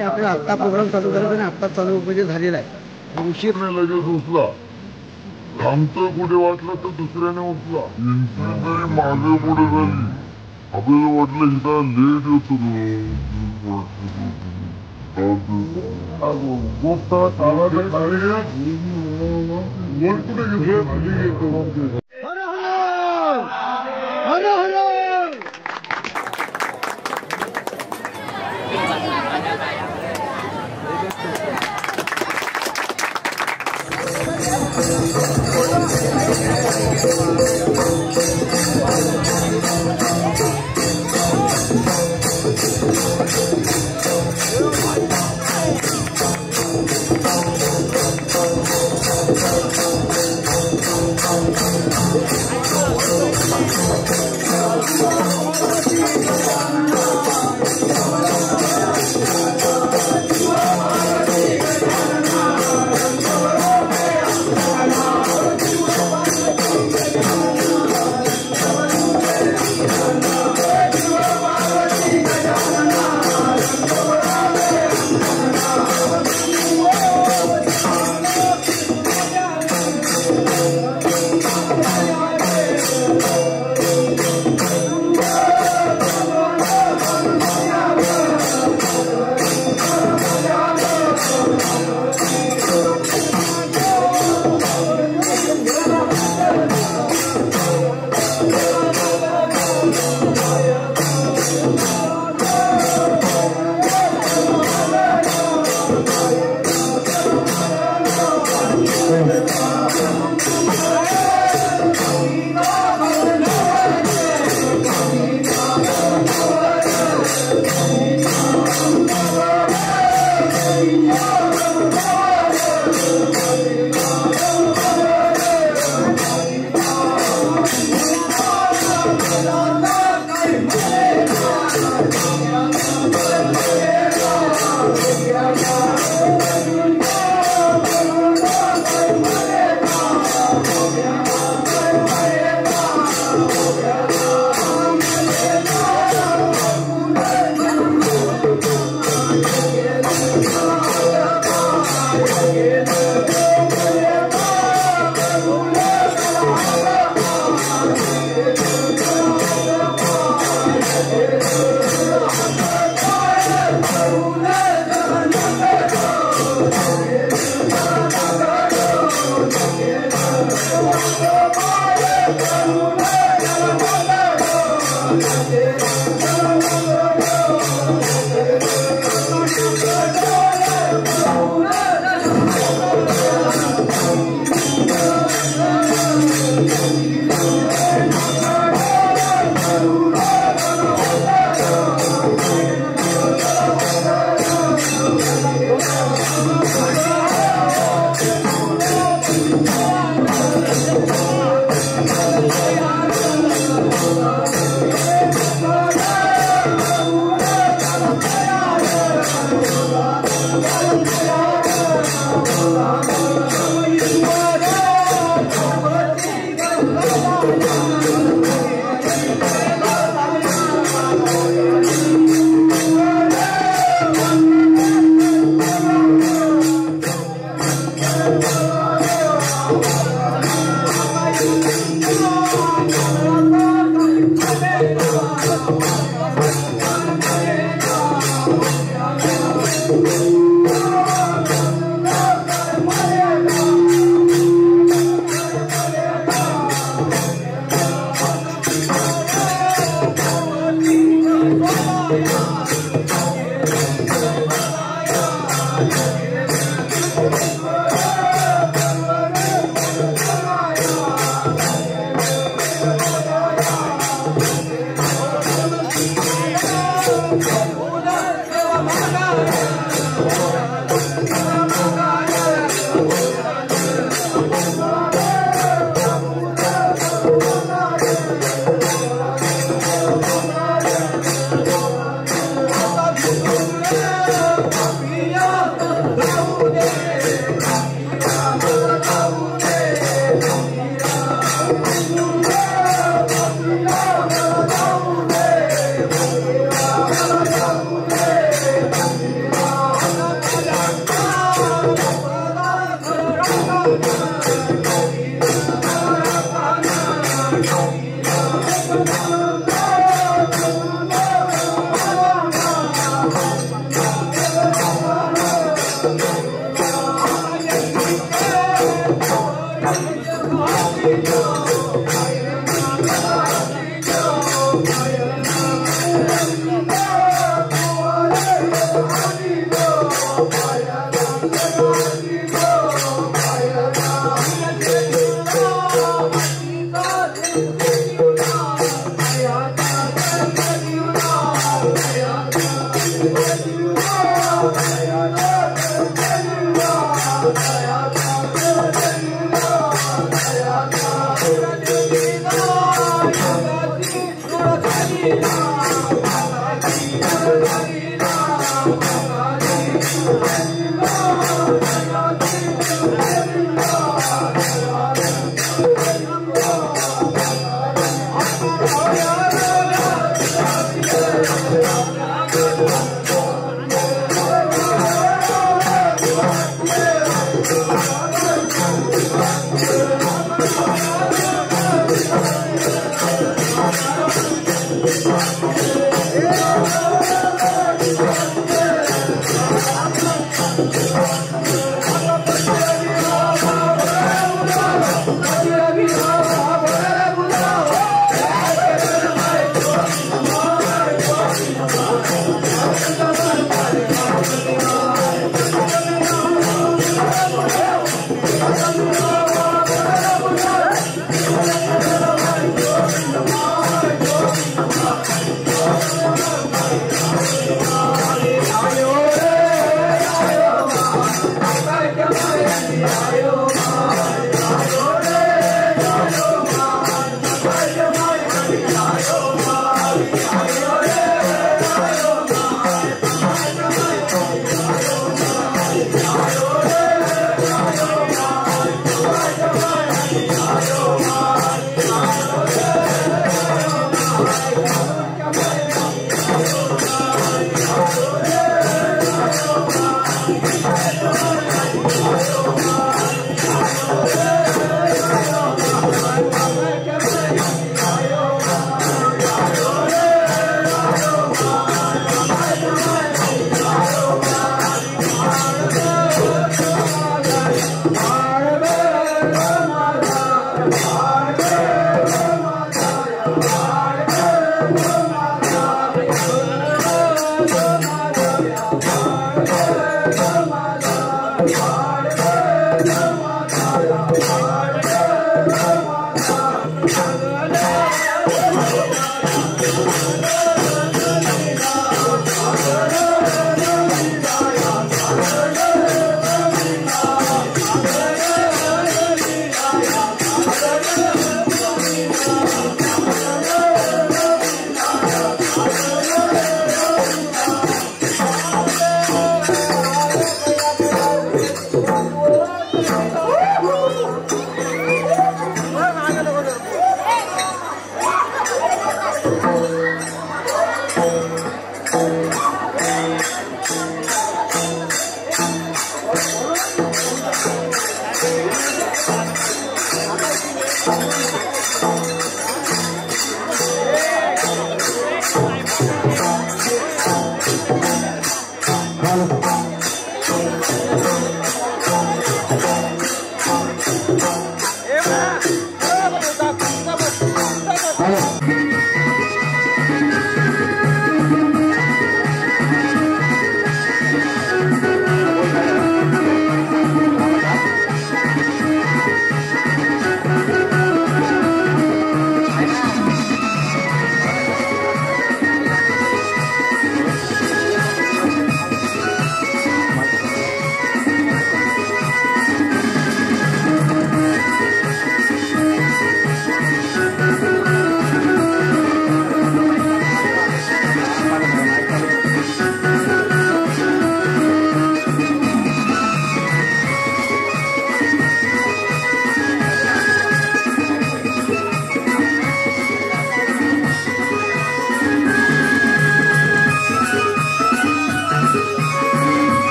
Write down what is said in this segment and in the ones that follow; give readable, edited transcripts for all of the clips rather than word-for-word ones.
आपला आत्ता प्रोग्राम चालू करायचा आणि आत्ता चालू म्हणजे झालेला आहे. उशीर नाही लगेच उचला. थांबतोय कुठे वाटलं तर दुसऱ्याने उचला. जरी मागे पुढे झाली आपल्याला वाटलं इथं लेट येतो कुठे घेतोय. Yeah.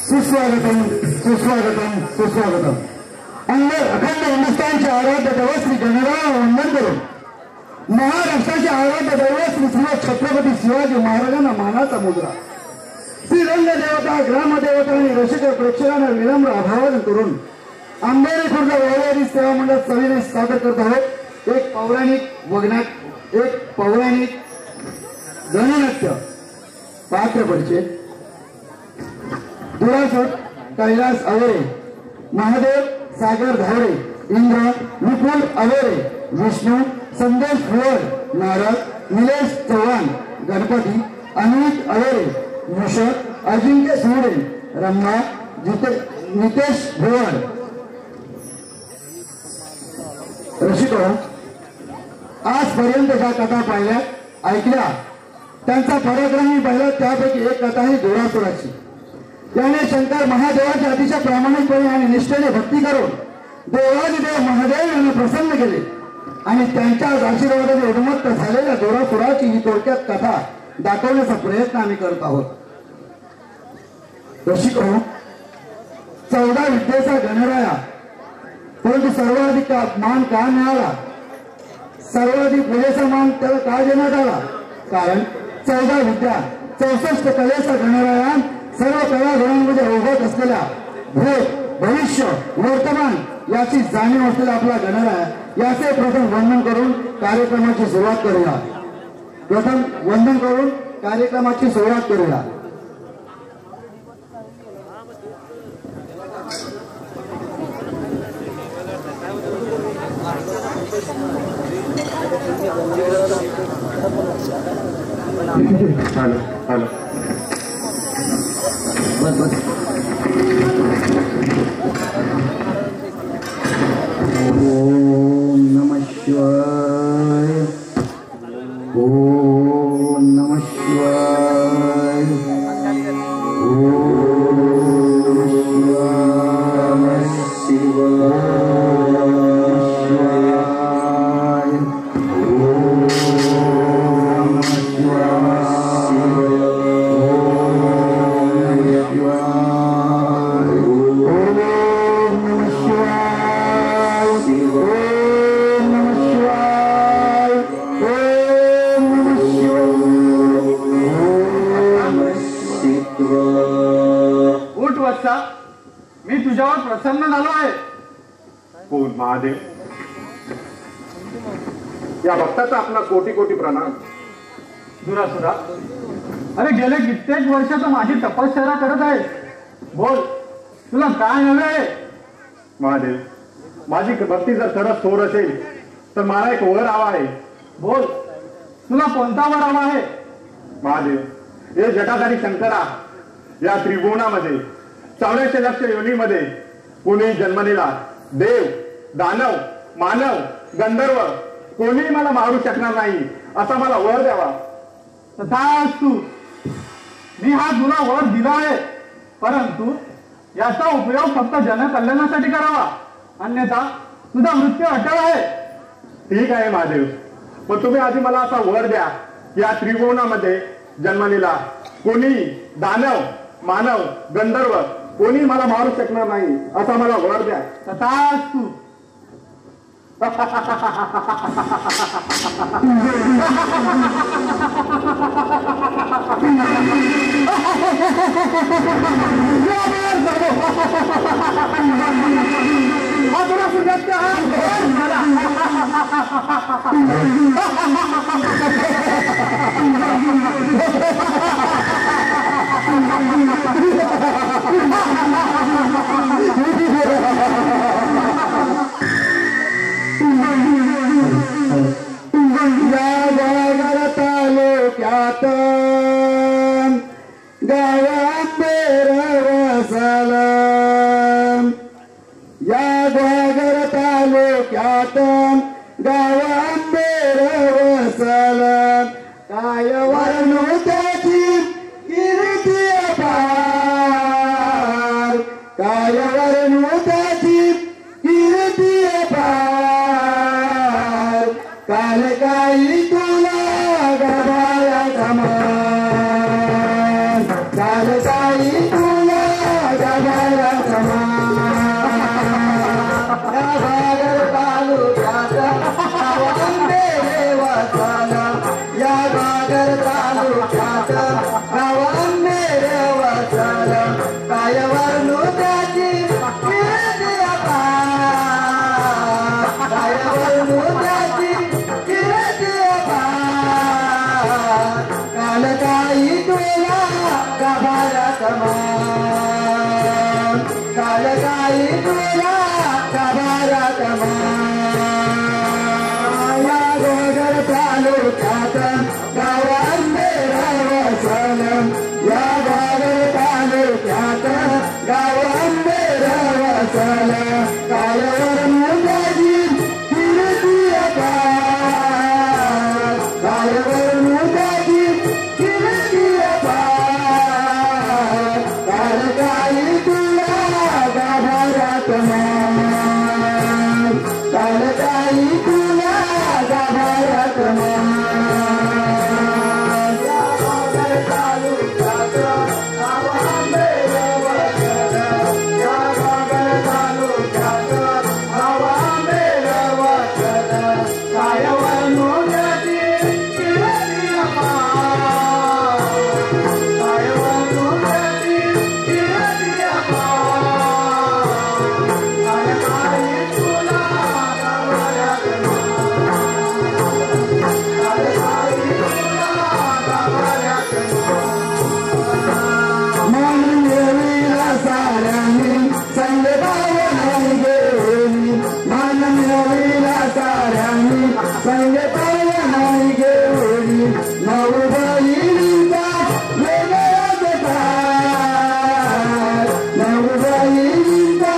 सुस्वागतम सुस्वागतम सुस्वागतम अखंड हिंदुस्थानच्या आराध्य दैवत श्री गणरायाला वंदन करून महाराष्ट्राचे आराध्य दैवत श्री छत्रपती शिवाजी महाराजांना मानाचा मुद्रा श्री रंगदेवता ग्रामदेवता आणि रसिक प्रेक्षकांना विनम्र आभार करून आंबेरी खुर्द वैवारी सेवा मंडळ सविनय सादर करत आहोत एक पौराणिक गणनाट्य पात्र परिचय. दुरासुर कैलास अवेरे, महादेव सागर धावरे, इंद्र विपुल अवेरे, विष्णू संदेश भुवर, नारद निलेश चव्हाण, गणपती अनित अवेरे, मूषक अजिंक्य सुरे, रम्मा नितेश भुवर. रसिको, आजपर्यंत ज्या कथा पाहिल्या ऐकल्या त्यांचा पराक्रमी पाहिला त्यापैकी एक कथा ही दुरासुराची. त्याने शंकर महादेवाची अतिशय प्रामाणिकपणे आणि निष्ठेने भक्ती करून देवादिदेव महादेव यांना प्रसन्न केले आणि त्यांच्या आशीर्वादाने उन्मत्त झालेल्या दुरासुराची ही थोडक्यात कथा दाखवण्याचा प्रयत्न आम्ही करत आहोत. रसिको, 14 विद्येचा गणराया, परंतु सर्वाधिक मान का मिळाला, सर्वाधिक पुरेसा मान त्याला का देण्यात आला? कारण 14 विद्या 64 कलेचा गणराया सर्व कला गुणांमध्ये ओघत असलेल्या भूत भविष्य वर्तमान याची जाणीव असलेला आपला गणराया याचे प्रथम वंदन करून कार्यक्रमाची सुरुवात करूया. ओम नमः शिवाय. ओम नमः शिवाय. ओम नमः शिवाय. मी तुझ्यावर प्रसन्न झालो आहे. कोण? महादेव. या भक्ताचा आपला कोटी कोटी प्रणाम. दुरासुरा, अरे गेले कित्येक वर्ष तर माझी तपश्चर्या करत आहे. बोल, तुला काय हवे आहे? महादेव, माझी भक्ती जर खरंच थोर असेल तर मला एक वर हवा आहे. बोल, तुला कोणता वर हवा आहे? महादेव, हे जटाधारी शंकरा, या त्रिभुवनामध्ये 84 लक्ष योनीमध्ये कोणी जन्मलेला देव दानव मानव गंधर्व कोणी मला मारू शकणार नाही असा मला वर द्यावा. तथास्तु. मी हा तुला वर दिला आहे, परंतु याचा उपयोग फक्त जनकल्याणासाठी करावा, अन्यथा तुझा मृत्यू अटळ आहे. ठीक आहे महादेव, पण तुम्ही आधी मला असा वर द्या, या त्रिभुवनामध्ये जन्मलेला कोणी दानव मानव गंधर्व कोणी मला मारू शकणार नाही असा मला वर द्या. तथास्तु. तालुक्यात गावांबेर वसला, या ग्वागर तालुक्यात गावांबेर वसला, काय वर्णू त्याची कीर्ती अपार, काय वर्णू त्याची कीर्ती अपार, काल काही तुला गबाया समान, काल काही तुला गबाया समान, या भागर तालुक्यात मान काल काही तुला गाभाऱ्यात मान या गोगर तालुक्यात गावांमध्ये रवसल या गोगर तालुक्यात गावांमध्ये रवसल कालवर मुलाजी फिरती अपार कालवर मुलाजी फिरती अपार काल काही तुला गाभाऱ्यात मान काल काही तुला गाभाऱ्यात मान या गोगर तालुक्यात गावांमध्ये रवसल या गोगर तालुक्यात गावांमध्ये रवसल कालवर मुलाजी फिरती अपार कालवर मुलाजी फिरती अपार काल काही तुला गाभाऱ्यात काल काही तुला गाभाऱ्यात मन मिळविला साऱ्यांनी संग पावनाई गेली मन मिळविला साऱ्यांनी संग पावनाई गेली नऊ बहिणींचा वेगळाच तार नऊ बहिणींचा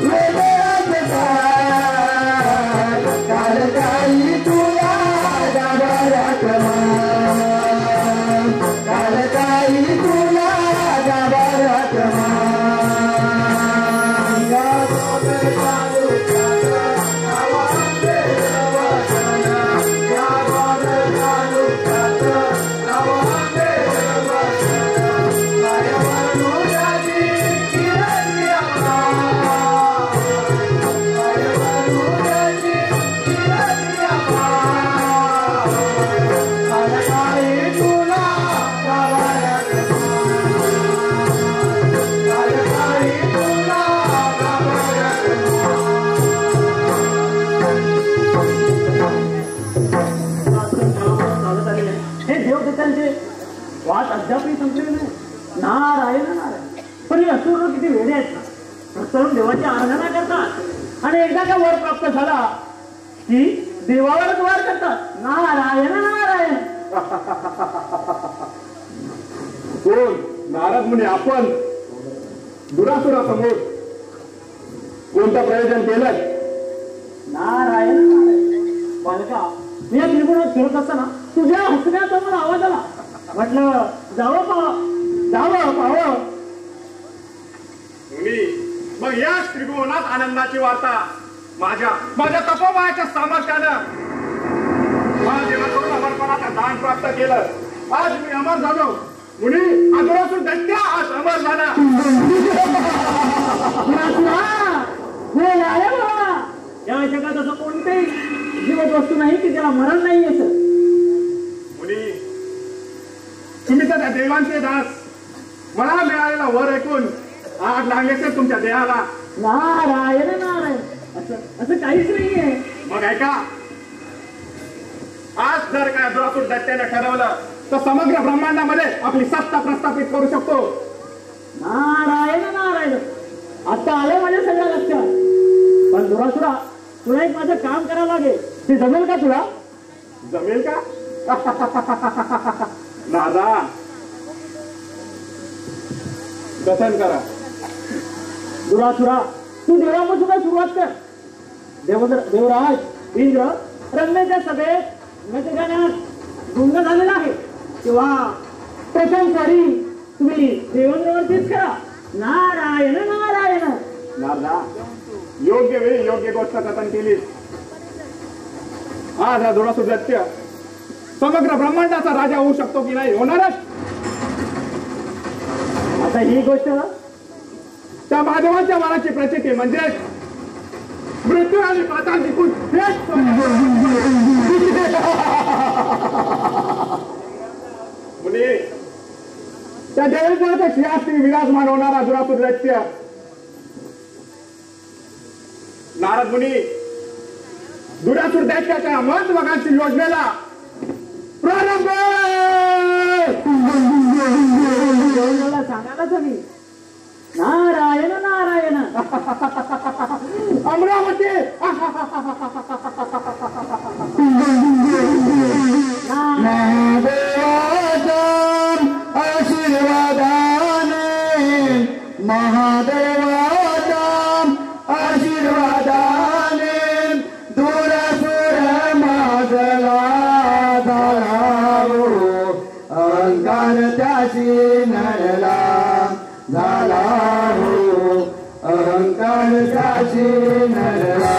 वेगळाच तार काल काही तुला गाभाऱ्यात मान काल काही तुला गाभाऱ्यात मान या गोगर तालुक्यात गावांमध्ये रवसल या गोगर तालुक्यात गावांमध्ये रवसल कालवर मुलाजी फिरती अपार कालवर मुलाजी फिरती अपार काल काही तुला गाभाऱ्यात काल काही तुला गाभाऱ्यात हे देवदत्तांचे वाद अद्यापही संपलेले नाही. नारायण नारायण. पण हे असुर किती वेडे आहेत ना. प्रथम देवाची आराधना करतात आणि एकदा का वर प्राप्त झाला की देवावरच वार करतात. नारायण नारायण. कोण नारद मुनी आपण दुरासुरासमोर कोणतं प्रयोजन केलं? नारायण नारायण. बालका मी या त्रिगुणात फिरत असताना तुझ्या हसण्याचा मला आवाज आला. म्हटलं जावं पाहावं. मुनी मग याच त्रिभुवनात आनंदाची वार्ता माझ्या तपोबळाच्या सामर्थ्यानं महादेवाकडून अमरपणाचं दान प्राप्त केलं. आज मी अमर झालो. मुनी आजपासून दैत्य आज अमर झाला. या जगात असं कोणतेही जीवत वस्तू नाही की त्याला मरण नाही असं. मुनी तुम्ही तर त्या देवांचे दास. मला मिळालेला वर ऐकून आग लागल्याचे तुमच्या देहाला. नारायण नारायण. असं काहीच नाहीये. मग ऐका आज जर काय दुरासुर दैत्याने ठरवलं तर समग्र ब्रह्मांडामध्ये आपली सत्ता प्रस्थापित करू शकतो. नारायण नारायण. आता आलं माझ्या सगळ्या लक्षात. पण दुरासुरा तुला एक माझं काम करावं लागेल. ते जमेल का तुला? जमेल का? दादा कथन करा. दुरासुरा तू देवापासून सुरुवात कर. देवराज इंद्र रंगण्याच्या सभेत गाण्यात गुंग झालेला आहे तेव्हा प्रथम सारी तुम्ही देवेंद्रवरतीच करा. नारायण नारायण. नारदा योग्य वेळी योग्य गोष्ट कथन केली. आज हा दुरासुर दैत्य समग्र ब्रह्मांडाचा राजा होऊ शकतो की नाही? होणारच. आता ही गोष्ट त्या महादेवांच्या मनाची प्रचिती म्हणजे मृत्यू आणि पाताळ जिंकून मुनी त्या देवेंद्राच्या शियास्त्री विराजमान होणारा दुरासुर दैत्य नारद मुनी दुरासुर दैत्याच्या महत्वाकांक्षी योजनेला प्रारंभ. सांगायलाच हवी. नारायण नारायण. अमरावती महादेवाच्या आशीर्वादाने महादेवाच्या आशीर्वादाने दूरसुर माझला झाला हो. अहंकार त्याची नडला झाला हो. अहंकार त्याची नडला.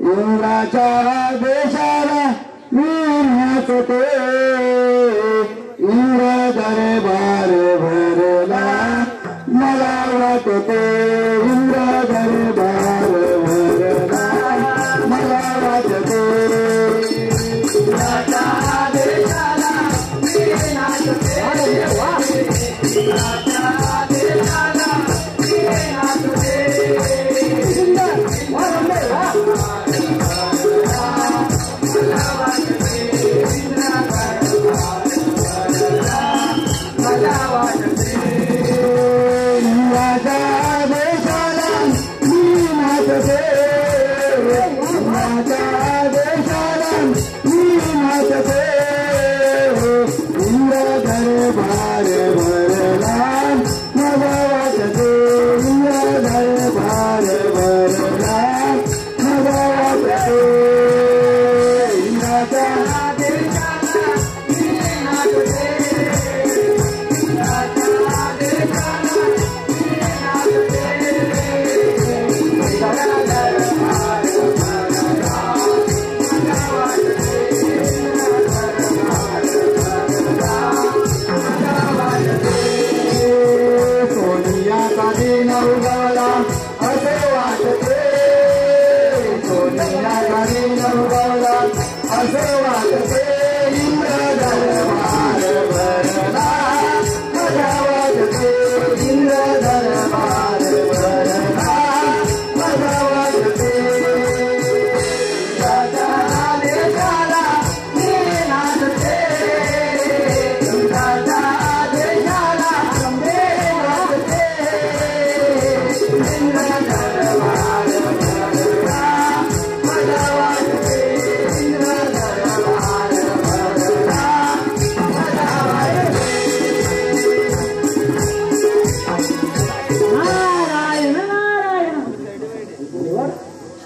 इंद्राच्या देशाला मी नाचते. इंद्र दरबार भरला मला वाटते. इंद्र दरबार भरला मला वाटते. इंद्राच्या देशाला मी नाचते. इंद्राच्या देशाला मी नाचते.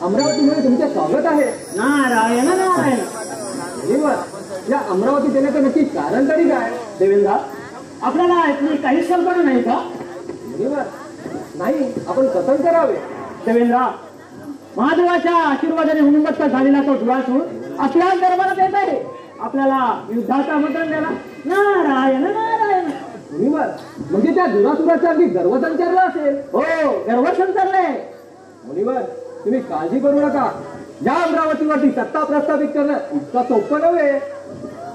अमरावतीमध्ये तुमचे स्वागत आहे. नारायण नारायण. या अमरावतीत येण्याचं नक्की कारण तरी काय देवेंद्र? आपल्याला यातली काहीच कल्पना नाही का? नाही, आपण कथन करावे. देवेंद्र, महादेवाच्या आशीर्वादाने उन्मत्त झालेला तो दुरासूर आपल्या दरबारात येत आहे. आपल्याला युद्धाचं आमंत्रण द्यायला. नारायण नारायण. म्हणजे त्या दुरासुराचा अगदी गर्व संचारला असेल. हो, गर्व संचारले. मुनिवर, तुम्ही काळजी करू नका. या अमरावतीवरती सत्ता प्रस्थापित करणं इतकं सोपं नव्हे.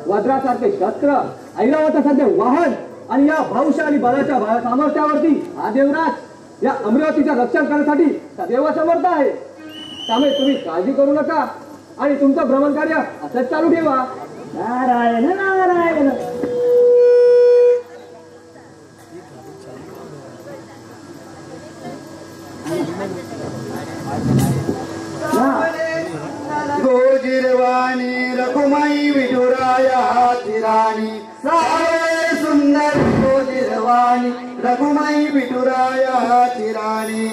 वज्रासारखे शस्त्र, ऐरावतासारखे वाहन आणि या भाऊशाली बलाच्या सामर्थ्यावरती हा देवराज या अमरावतीचं रक्षण करण्यासाठी सदैव समर्थ आहे. त्यामुळे तुम्ही काळजी करू नका आणि तुमचं भ्रमण कार्य असंच चालू ठेवा. नारायण नारायण. गोजिरवाणी रघुमाई विठुराया हातीराणी सावळे सुंदर गोजिरवाणी रघुमाई विठुराया हातीराणी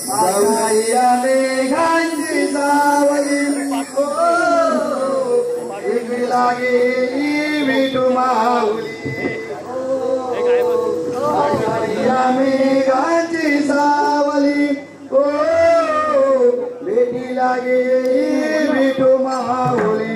सावळ्या मेघांची सावली इकडे लागे विठू माऊली सावळ्या मेघांची सावली ओ बेटी लागे विठू माऊली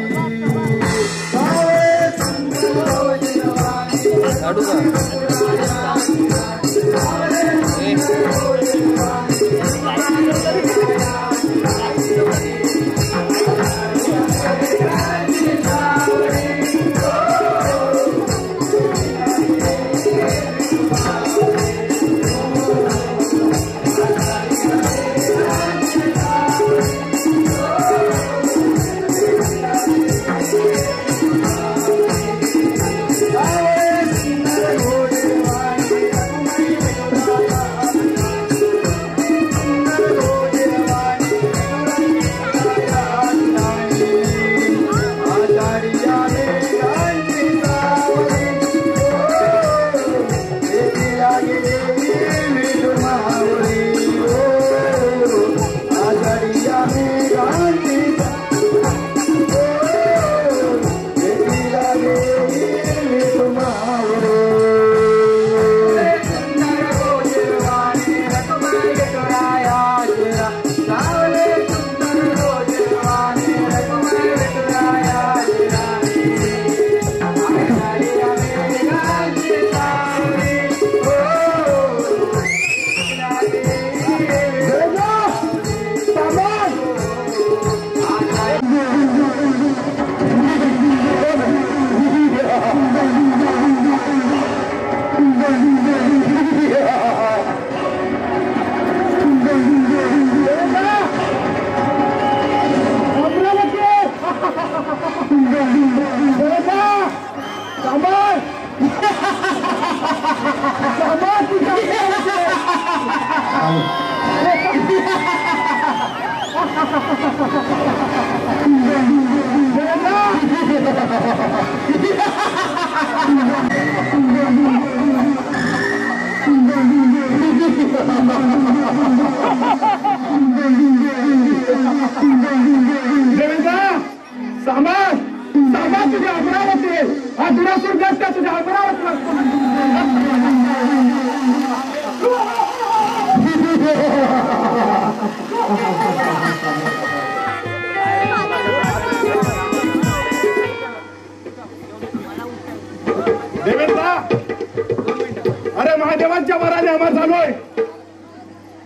अरे महादेवांच्या वराने अमर झालोय.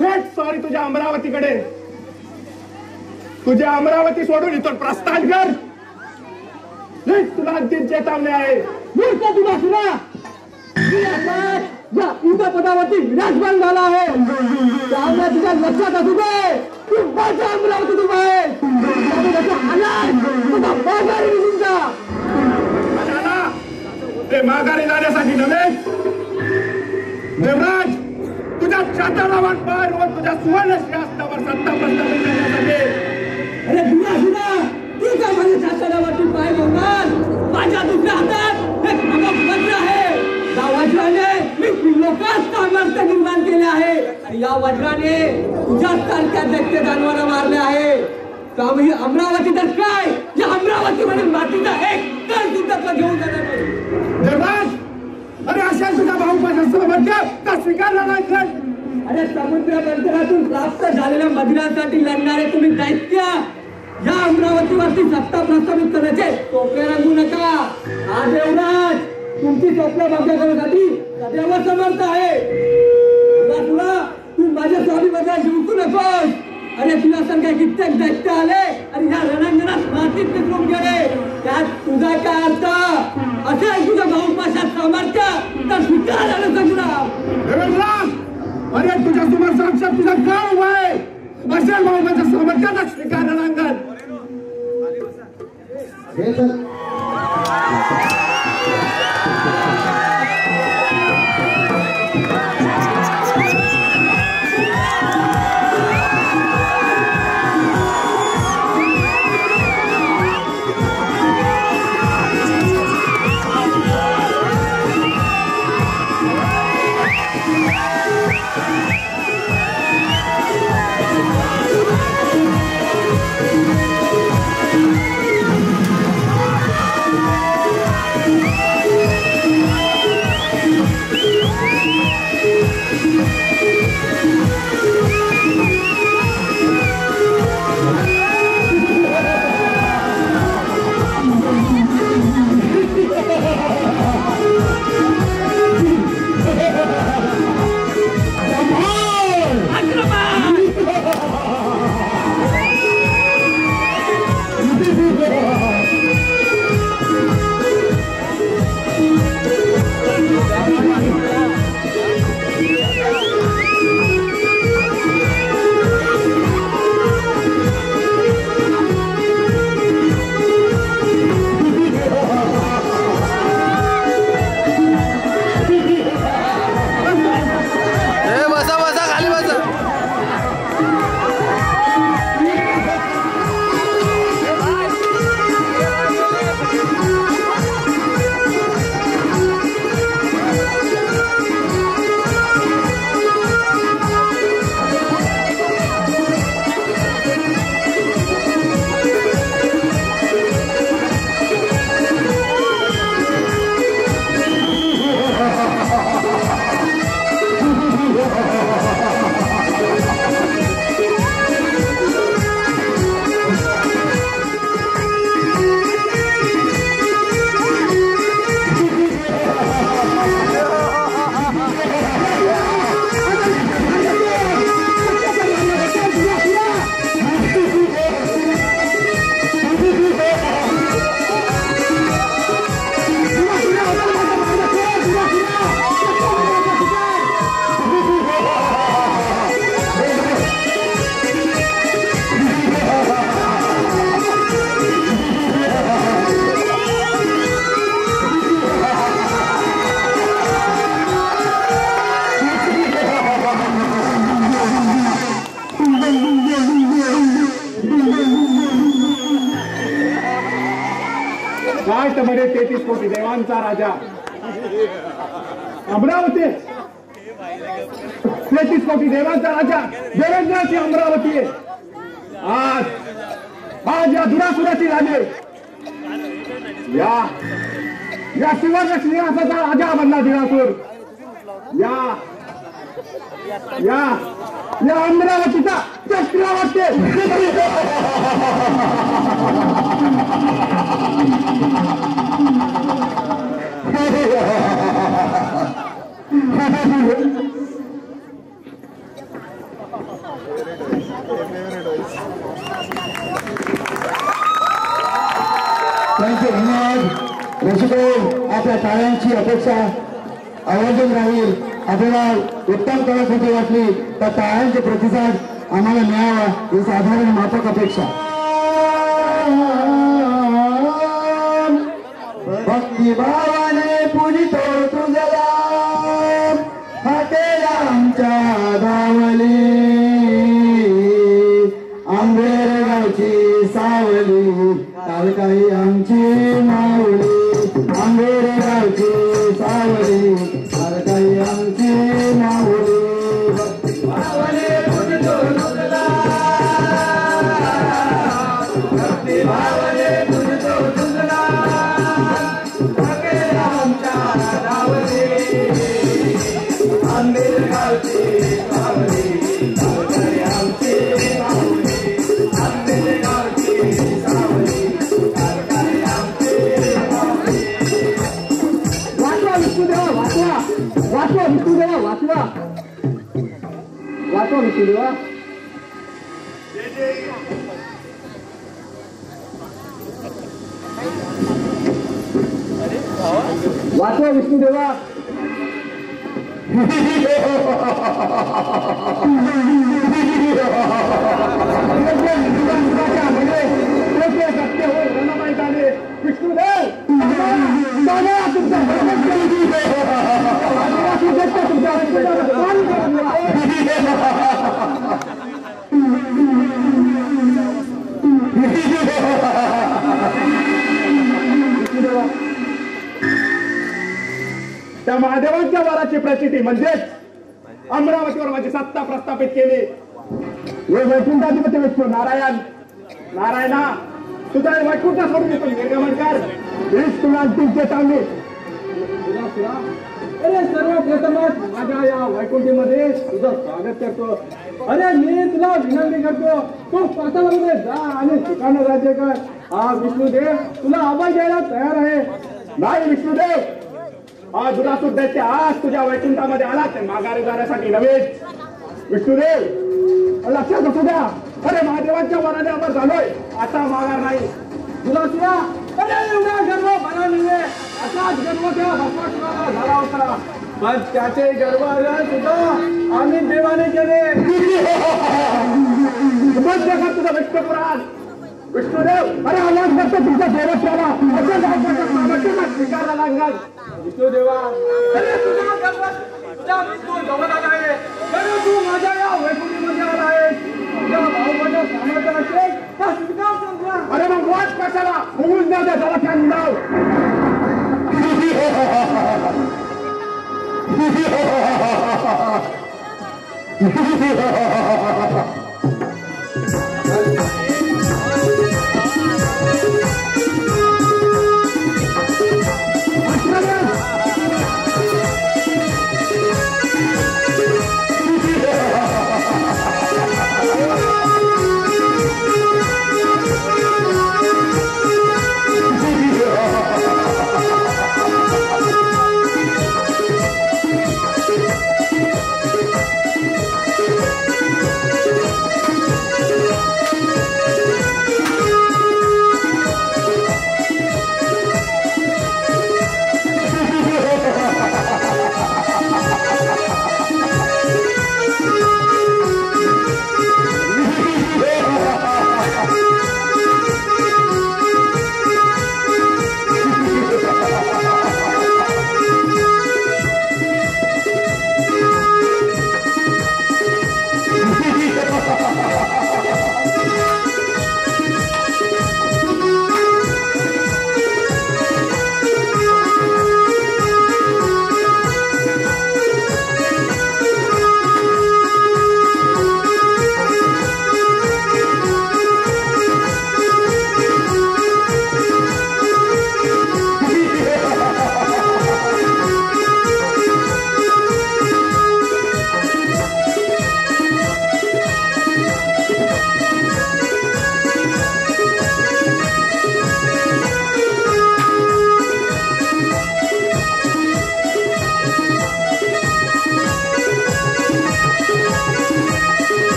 थेट सॉरी तुझ्या अमरावतीकडे. तुझ्या अमरावती सोडून इथून प्रस्थान कर. तुला अंतिम चेतावणी आहे. मूर्ख तुला सुना या युद्धपदावरती विराजमान झाला आहे. त्यामुळे तुझ्या लक्षात असू दे तू माझ्या अमरावतीत उभा आहे. ते माघारी जाण्यासाठी नव्हे देवराज तुझ्या छाताला पाय व तुझ्या सुवर्ण शास्त्रावर सत्ता प्रस्थापित करण्यासाठी. अरे तुला सुना तू का माझ्या छाताला वाटून पाय लावणार. माझ्या दुसऱ्या हातात एक वज्र आहे. या वज्राने मी लोकांत सामर्थ्य निर्माण केले आहे आणि या वज्राने तुझ्या सारख्या दैत्य दानवाला मारले आहे. त्यामुळे अमरावती तर काय या अमरावतीमध्ये मातीचा एक कण सुद्धा घेऊन जाणार नाही. देवराज अरे अशा तुझ्या भाऊ स्वीकारला नाही. अरे समुद्र मंदिरातून प्राप्त झालेल्या मदिरासाठी लढणारे तुम्ही दैत्य या अमरावतीवरती सत्ता प्रस्थापित करण्याचे टोपे रंगू नका. हा देवराज तुमची स्वप्न भंग करण्यासाठी सदैव समर्थ आहे. तुला तू माझ्या स्वामी बद्दल जिंकू नकोस. अरे तुला संख्या कित्येक दैत्य आले आणि या रणांगणात मातीत मिसळून गेले. त्यात तुझा काय अर्थ असेल तुझ्या भाऊपाशात सामर्थ्य तर स्वीकार झालं तुला. अरे तुझ्या समोर साक्षात तुझा गाव आहे. असेल भाऊबाच्या सामर्थ्याचा स्वीकार रणांगण हे तर काष्टमध्ये 33 कोटी देवांचा राजा अमरावती 33 कोटी देवांचा राजा देवेंद्राची अमरावती आहे. आज या दुरासुराची राजे या सुवर्ण सिंहासनाचा राजा बनला दिनासूर. या अमरावतीचा चक्रवर्ती त्यांचे धन्यवाद. रसिको आपल्या टाळ्यांची अपेक्षा आवर्जून राहील. आपल्याला उत्तम कलाकृती वाटली तर टाळ्यांचे प्रतिसाद आम्हाला मिळावा ही साधारण माफक अपेक्षा. भक्तिभावाने पूजितो तुझला हाकेला आमच्या दावली आंबेर गावची सावली काल काही आमची माऊली आंबेर गावची सावली काल काही आमची माऊली भक्तिभावाने पूजितो तुझला भक्तिभावाने पूजितो तुझला हाकेला आमच्या दावली आंबेर गावची सावली काल काही आमची माऊली आंबेर गावची सावली काल काही आमची माऊली. वाचवा विष्णुदेवा वाचवा वाचवा विष्णुदेवा वाचवा वाचवा विष्णुदेवा. वाचवा विष्णुदेवा. विष्णुदेव त्या महादेवांच्या वराची प्रचिती म्हणजेच अमरावतीवर माझी सत्ता प्रस्थापित केली. हे वैकुंठाधिपती विष्णू नारायण नारायणा तुझा वैकुंठ सोडून येतो निर्गमन कर. तुला अंतिमचे सांगू. अरे सर्वप्रथमच माझ्या या वैकुंठीमध्ये तुझं स्वागत करतो. अरे मी तुला विनंती करतो तू पाताळामध्ये जा आणि ठिकाण राज्य कर. हा विष्णुदेव तुला अभय द्यायला तयार आहे. नाही विष्णुदेव, हा दुरासूर दैत्य आज तुझ्या वैकुंठामध्ये आला ते माघारी जाण्यासाठी नव्हे. विष्णुदेव लक्षात असू द्या. अरे महादेवांच्या वराने अमर झालोय, आता माघार नाही. तुला तुला अरे एवढा गर्व मला नाहीये. असाच गर्व त्या भस्मासुराला झाला होता, पण त्याचे गर्भाधान सुद्धा आम्ही देवाने केले. तुझं विष्णू पुराण. विष्णुदेव अरे आवाज करतो तुमच्या देवस्थाना स्वीकारला लागणार. विष्णुदेवा अरे तुझा गर्व तुझा विष्णू जवळ आला आहे. अरे तू माझ्या या वैकुंठीमध्ये आला आहे. तुझ्या भाऊबाच्या सामर्थ्य असेल तर स्वीकार समजा. अरे मग वाच कशाला होऊन जाऊ द्या त्याला खांदाव.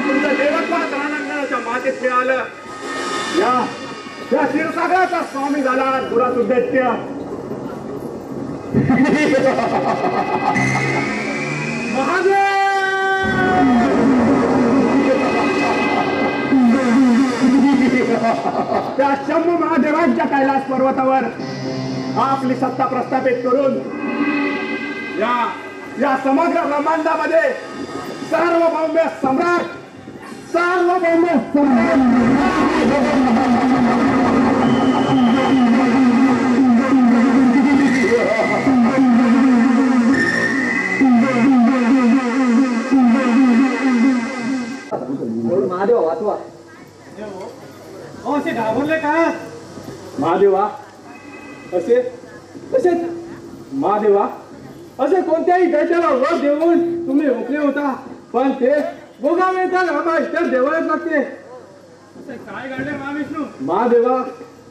तुमचं देवत्वात रानांगणाच्या मातीत मिळालं. या क्षीरसागराचा स्वामी झाला दुरासूर दैत्य. त्या शंभू महादेवांच्या कैलास पर्वतावर आपली सत्ता प्रस्थापित करून या समग्र ब्रह्मांडामध्ये सार्वभौम्य सम्राट महादेव वाचवा. असे घाबरले का? तसेच महादेवा असे कोणत्याही दैत्याला वर देऊन तुम्ही रोखले होता, पण ते गोगावेचा रामा इतर देवालाच लागते. असे काय घडले महाविष्णू? महादेवा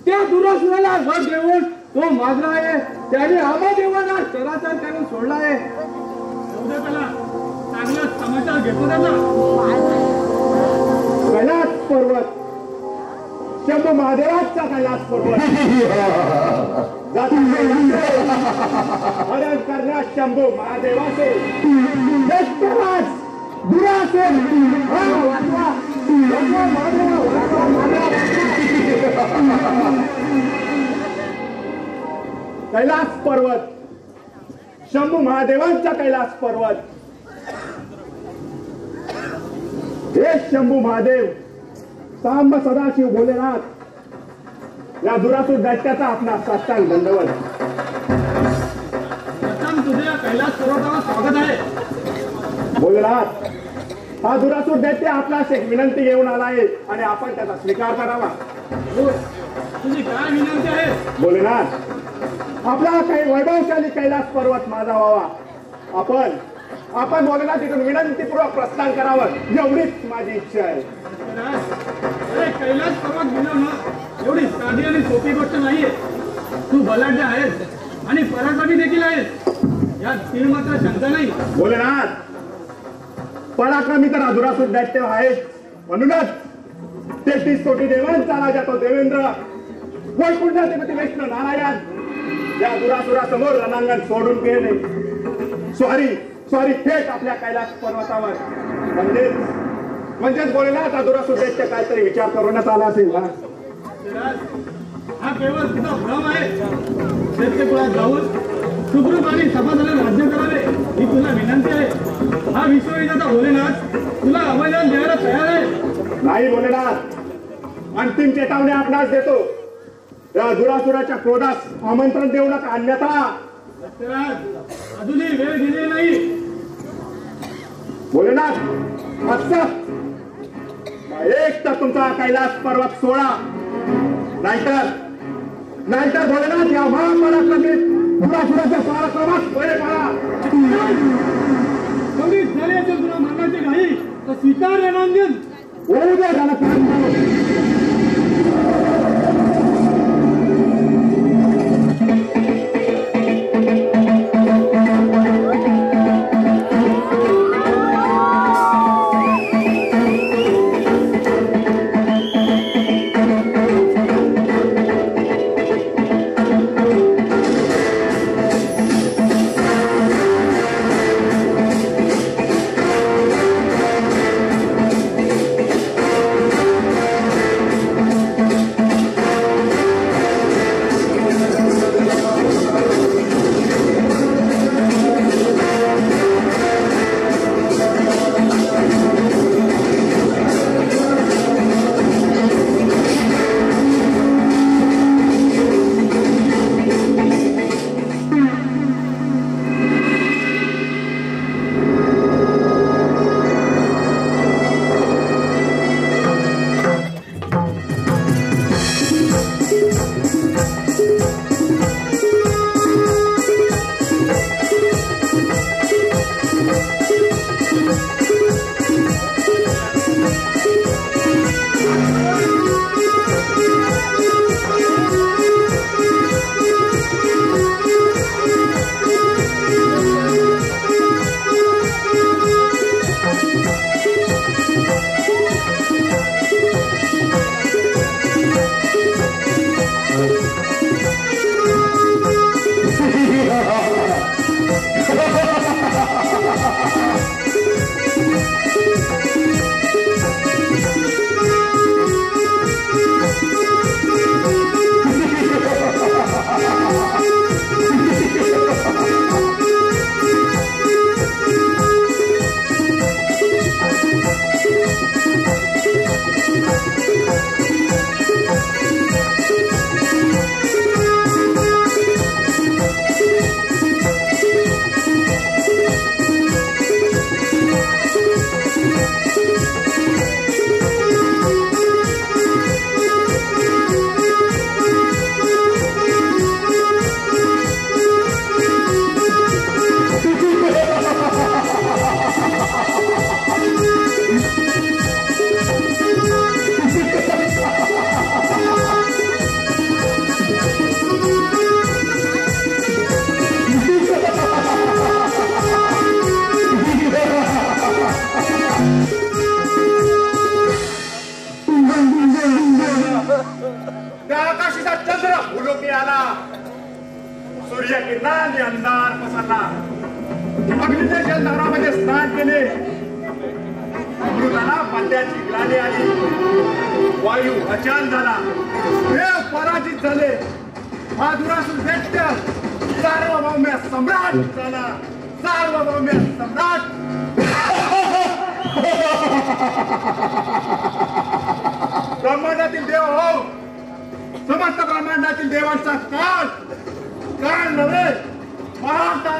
त्या दुरासुराला वर देऊन तो माजला आहे, त्याने आम्हा देवांना चराचर करून सोडला आहे. चांगला समाचार घेतो त्याचा. कैलास पर्वत, शंभू महादेवाचा कैलास पर्वत हरण करण्यास शंभू महादेवाचे दैत्यराज दुरासूर हा वाचवा. शंभू महादेवा वाचवा, कैलास पर्वत, शंभू महादेवांचा कैलास पर्वत. हे शंभू महादेव, सांब सदाशिव भोलेनाथ, या दुरासूर दैत्याचा आपला साष्टांग दंडवत. तुझ्या कैलास पर्वतावर स्वागत आहे. भोलेनाथ, हा दुरासूर दैत्य आपल्यास एक विनंती घेऊन आला आहे आणि आपण त्याचा स्वीकार करावा. तुझी काय विनंती आहे? भोलेनाथ, आपला काही वैभवशाली कैलास पर्वत माझा व्हावा. आपण भोलेनाथ इथून विनंतीपूर्वक प्रस्थान करावं, एवढीच माझी इच्छा आहे. अरे कैलास पर्वत मिळवणं एवढी साधी आणि सोपी गोष्ट नाहीये. तू बलाढ्य आहेस आणि पराक्रमी देखील आहेस, यात तीळ मात्र शंका नाही. भोलेनाथ, पराक्रमी तर हा दुरासूर दैत्य आहे, म्हणूनच 33 कोटी देवांचा राजा तो देवेंद्र, वैकुंठाधिपती विष्णू नारायण या दुरासुरासमोर रणांगण सोडून गेले. स्वारी थेट आपल्या कैलास पर्वतावर. म्हणजेच भोलेनाथ, हा दुरासूर दैत्य काहीतरी विचार करूनच आला असेल ना. हा केवळ तुझा भ्रम आहे. दैत्यकुळात जाऊन सुखरूप आणि समाधानाने राज्य करावे ही तुला विनंती आहे. हा विश्वविजेता भोलेनाथ तुला अभयदान द्यायला तयार आहे. नाही भोलेनाथ, अंतिम चेतावणी आपणास देतो. या दुरासुराच्या क्रोधास आमंत्रण देऊ नका, अन्यथा अजूनही वेळ गेली नाही. भोलेनाथ, एक तर तुमचा कैलास पर्वत सोडा, नाहीतर भोलेनाथ या महापराक्रमी दुरासुराच्या पराक्रमात बळे पडा. एवढी झाली असेल तुला मरणाची घाई तर स्वीकार रणांगण. होऊ दे रणकांड. आणि अंधार पसरला. अग्नीच्या जलधारामध्ये स्नान केले. अमृताला पत्त्याची ग्लानी आली. वायू अचान झाला. देव पराजित झाले. हा दुरासूर दैत्य सार्वभौम्य सम्राट झाला. सार्वभौम्य सम्राट. ब्रह्मांडातील देव हो, समस्त ब्रह्मांडातील देवांचा काळ काळ नव्हे महाकाळ.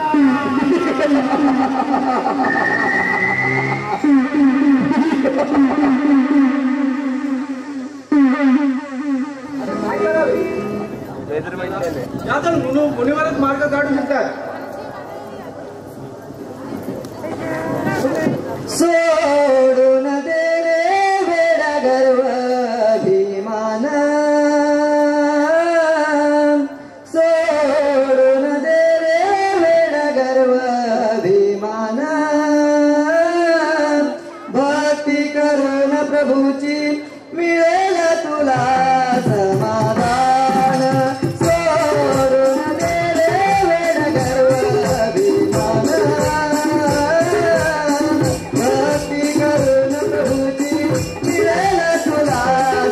यातून मुनीवरच मार्ग काढू शकतात. सोडून देणे वेडा गर्व अभिमान. सोडून देणे वेडा गर्व अभिमान. भक्ती करून प्रभूची मिळेल तुला समाधान. सोडून देणे वेडा गर्व अभिमान. भक्ती करून प्रभूची मिळेल तुला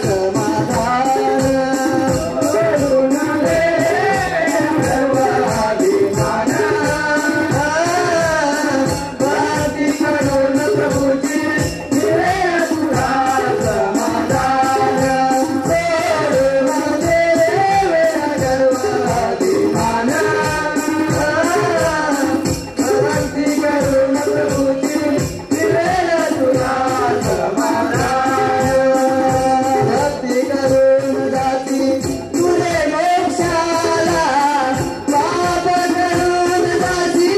समाधान. सोडून देणे गर्व अभिमान. भक्ती करून प्रभूची मिळेल तुला समाधान. सोडून देणे वेडा गर्व अभिमान. भक्ती करून प्रभूची मिळेल तुला समाधान. भक्ती करून जाती तुझे मोक्षाला. पाप करून जाती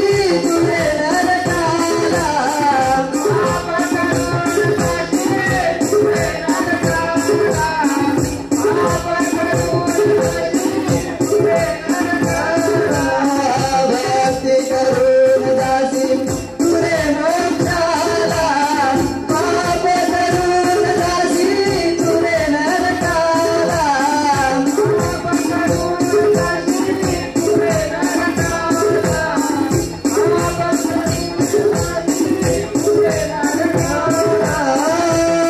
तुझे नरकाला. पाप करून जाती तुझे नरकाला. पाप करून जाती तुझे नरकाला. भक्ती करून जाती तुझे मोक्षाला. पाप करून जाती तुझे नरकाला. पाप करून जाती तुझे नरकाला. पाप करून जाती तुझे नरकाला.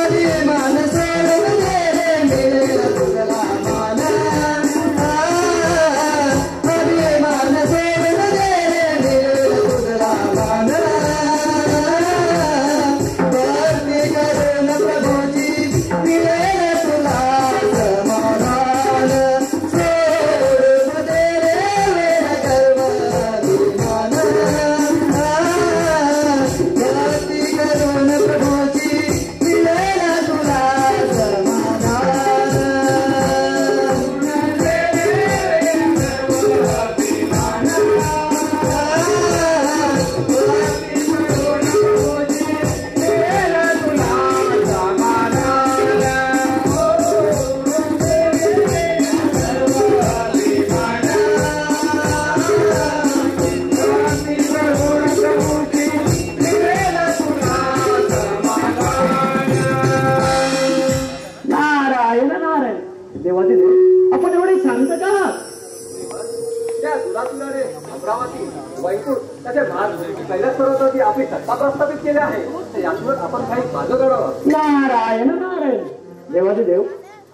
अभिमान सोडून दे मिळेल तुला मान. अभिमान सोडून दे मिळेल तुला मान. भक्ती करून प्रभूची मिळेल तुला समाधान. सोडून दे वेडा गर्व अभिमान. भक्ती करून प्रभूची मिळेल तुला समाधान. नारायण नारायण. देवाचे देव, आपण एवढे शांत का आहात? त्या दुरातुराने अमरावती वैकुंठ त्याचे भाग कैलास पर्वतावरती आपली सत्ता प्रस्थापित केली आहे. तर यातून आपण काही मार्ग काढावा. नारायण नारायण. देवाचे देव,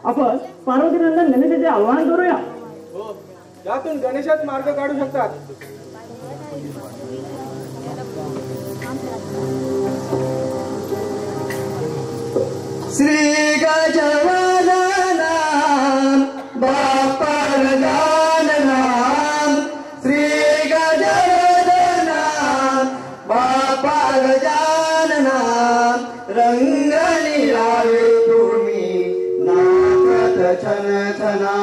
आपण पार्वती नंदन गणेशाचे आवाहन करूया. यातून गणेशच मार्ग काढू शकतात. श्री गजानना बाप्पा गजानना. श्री गजानना बाप्पा गजानना. रंगणी लावे तुम्ही नाचत छन छना.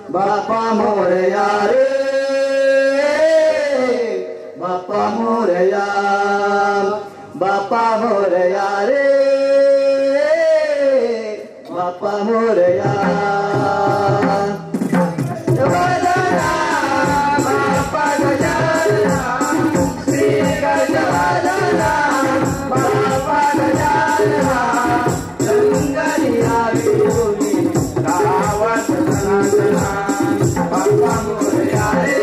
बाप्पा मोरया रे. बाप्पा मोरया. बाप्पा मोरया रे. बाप्पा मोरया. गजानना बाप्पा गजानना. श्री गजानना बाप्पा गजानना. रंगणी लावी तुम्ही रावत सनातना. बाप्पा मोरया रे.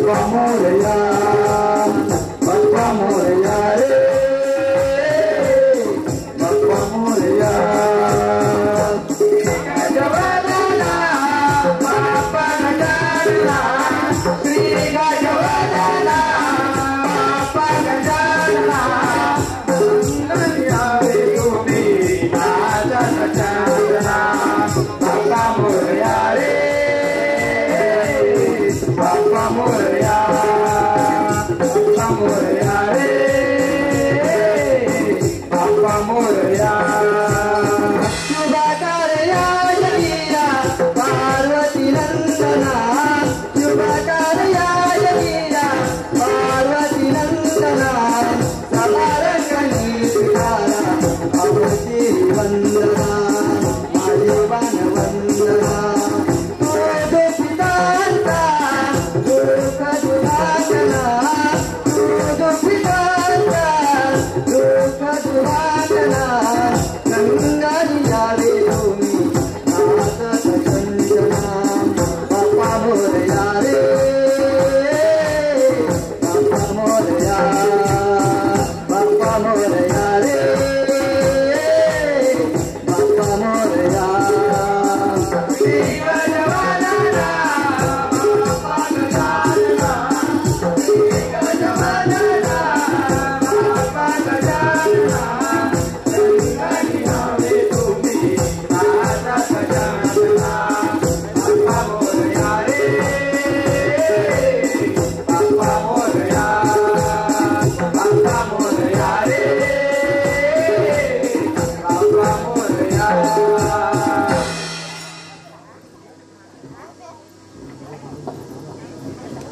बाप्पा मोरया रे बाप्पा मोरया गजानना बाप्पा गजानना श्री गजानना बाप्पा गजानना रे तुम्ही राजा गजानना बाप्पा मोरया रे बाप्पा मोरया रे बाप्पा मोरया शुभाकार या जगीरा पार्वती नंदना शुभाकार या जगीरा पार्वती नंदना सवारकनी स्वीकारा अवती वंदना माझे वान वंदना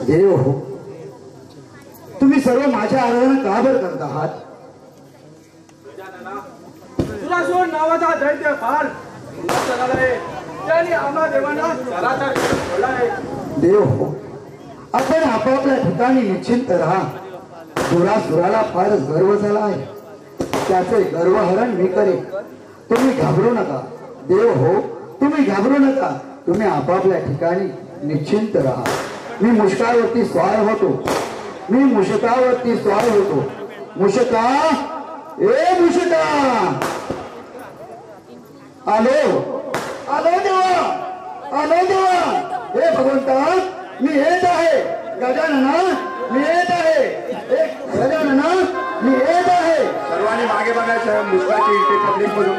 देव हो, तुम्ही सर्व माझ्या आराधना का बरं करत आहात? तुला सोड नावाचा दैत्य फार त्यांनी आम्हा देवांना देव हो, आपण आपापल्या ठिकाणी निश्चिंत राहा. सुराला फारच गर्व झाला आहे, त्याचे गर्वहरण मी करेन. तुम्ही घाबरू नका. देव हो, तुम्ही घाबरू नका. तुम्ही आपापल्या ठिकाणी निश्चिंत राहा. मी मुष्कावरती स्वार होतो. मुषका ए मुषका, आलो देवा. हे भगवंता, मी येत आहे. गजानना, मी येत आहे. गजानना, मी येत आहे. सर्वांनी मागे बघायचं. मुष्काची इथे पब्लिक मधून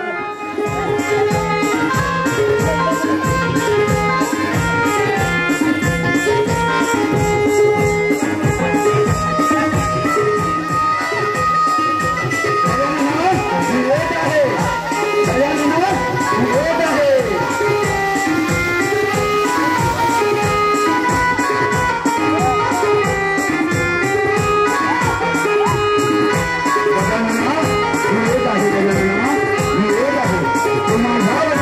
तुम्हाला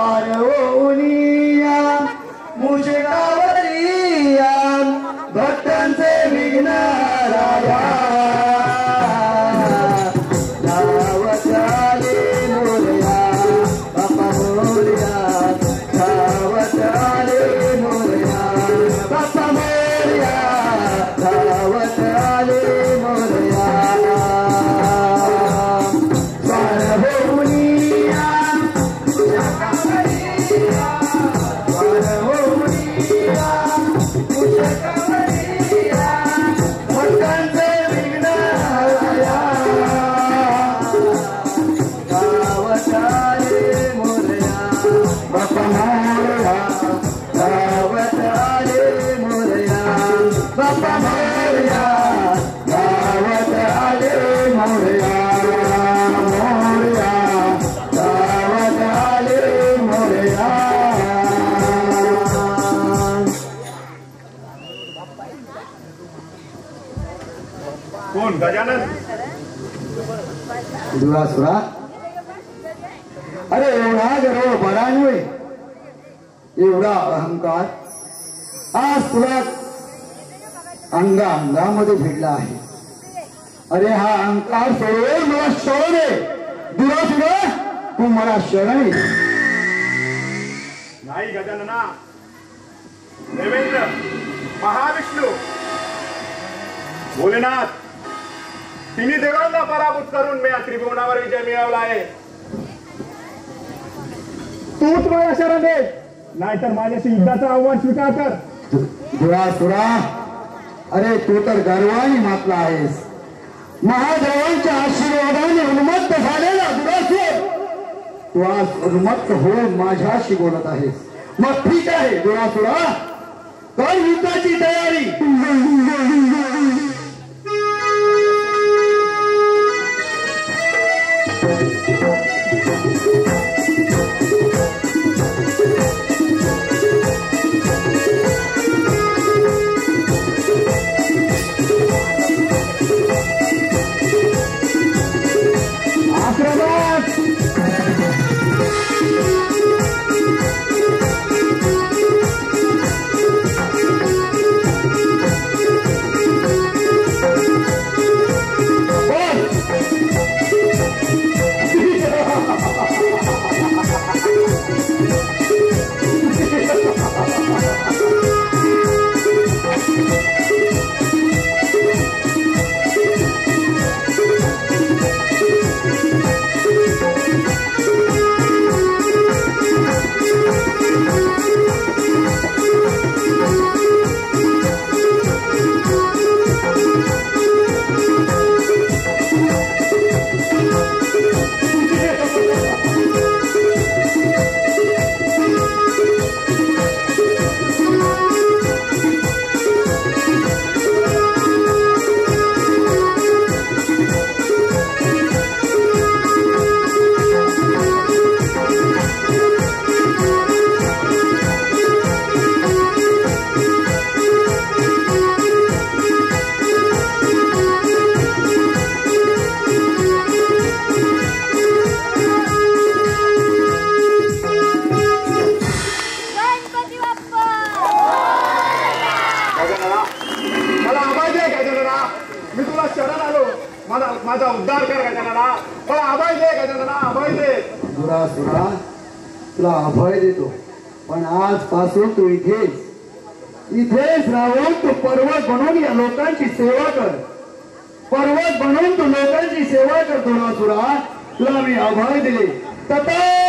वारवोनिया मुशकावरिया भक्तांचे विघ्नराया धावत आले मोरया बाप्पा मोरया धावत आले मोरया बाप्पा मोरया धावत आले मोरया वारवोनिया मुशकावरिया वारवोनिया मुशकावरिया भक्तांचे विघ्नराया धावत आले मोरया बाप्पा मोरया धावत आले मोरया बाप्पा मोरया धावत आले मोरया मोरया धावत आले मोरया कोण गजानन? दुरासुरा अरे एवढा गर्व बरांमुळे एवढा अहंकार आज तुला अंगामध्ये भिडला आहे. अरे हा अहंकार सोडून मला शरण आहे. दुरासुरा तू मला शरण आहे. नाही गजानना, देवेंद्र, महाविष्णू, भोलेनाथ, तिन्ही देवांना पराभूत करून मी या त्रिभुवनावर विजय मिळवला आहे. तूच मला शरण दे, नाहीतर माझ्याशी युद्धाचं आव्हान स्वीकार कर. दुरासुरा अरे तू तर गर्वाने मातला आहेस. महादेवांच्या आशीर्वादाने उन्मत्त झालेला दुरासुर तू आज उन्मत्त होऊन माझ्याशी बोलत आहेस. मग ठीक आहे दुरासुरा, कर युद्धाची तयारी. माझा उद्धार कर गजानना, मला अभय दे गजानना, अभय दे. दुरासुरा तुला अभय देतो, पण आजपासून तू इथेच राहून तू पर्वत बनवून या लोकांची सेवा कर. पर्वत बनवून तू लोकांची सेवा कर. दुरासुरा तुला मी अभय दिले. तथास्तु.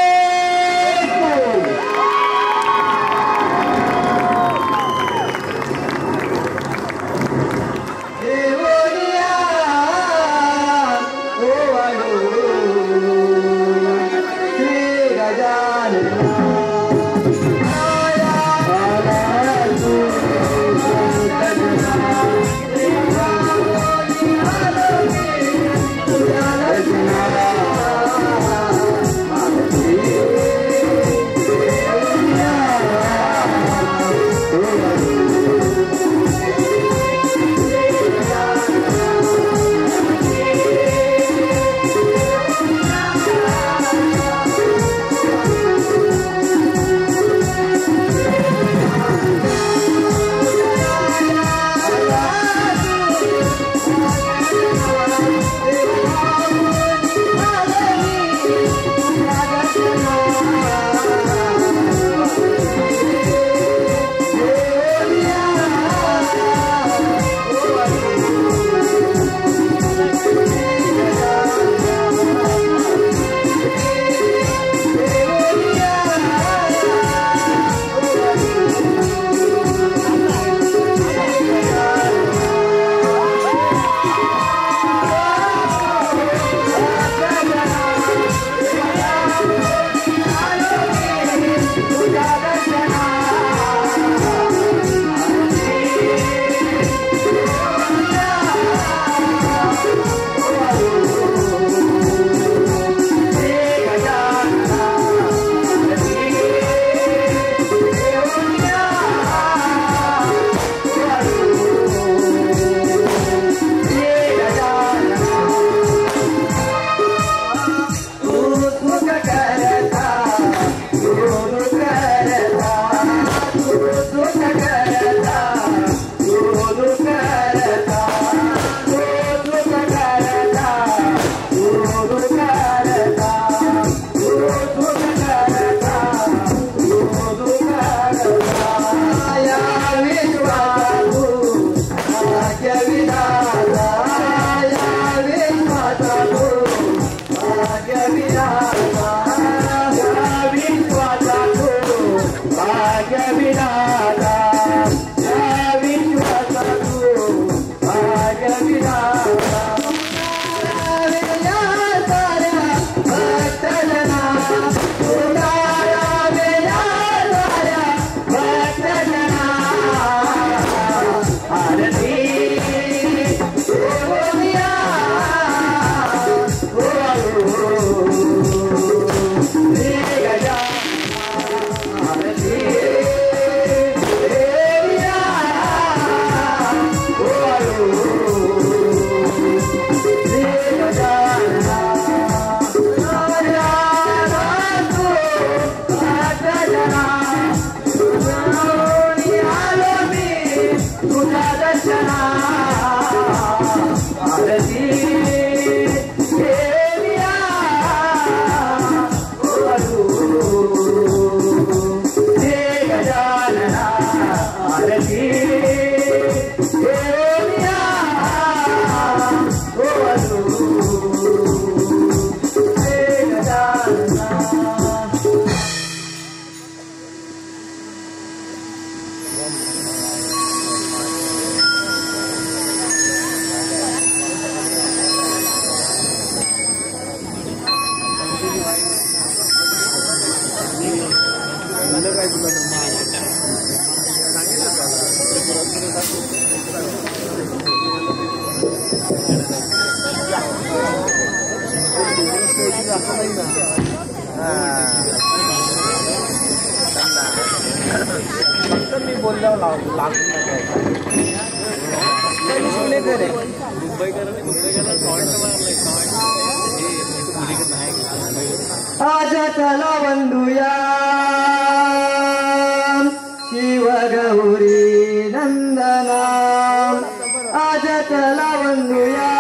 मी बोलल्यावर लागून आज चला वंदूया शिव गौरी नंदना आज चला वंदूया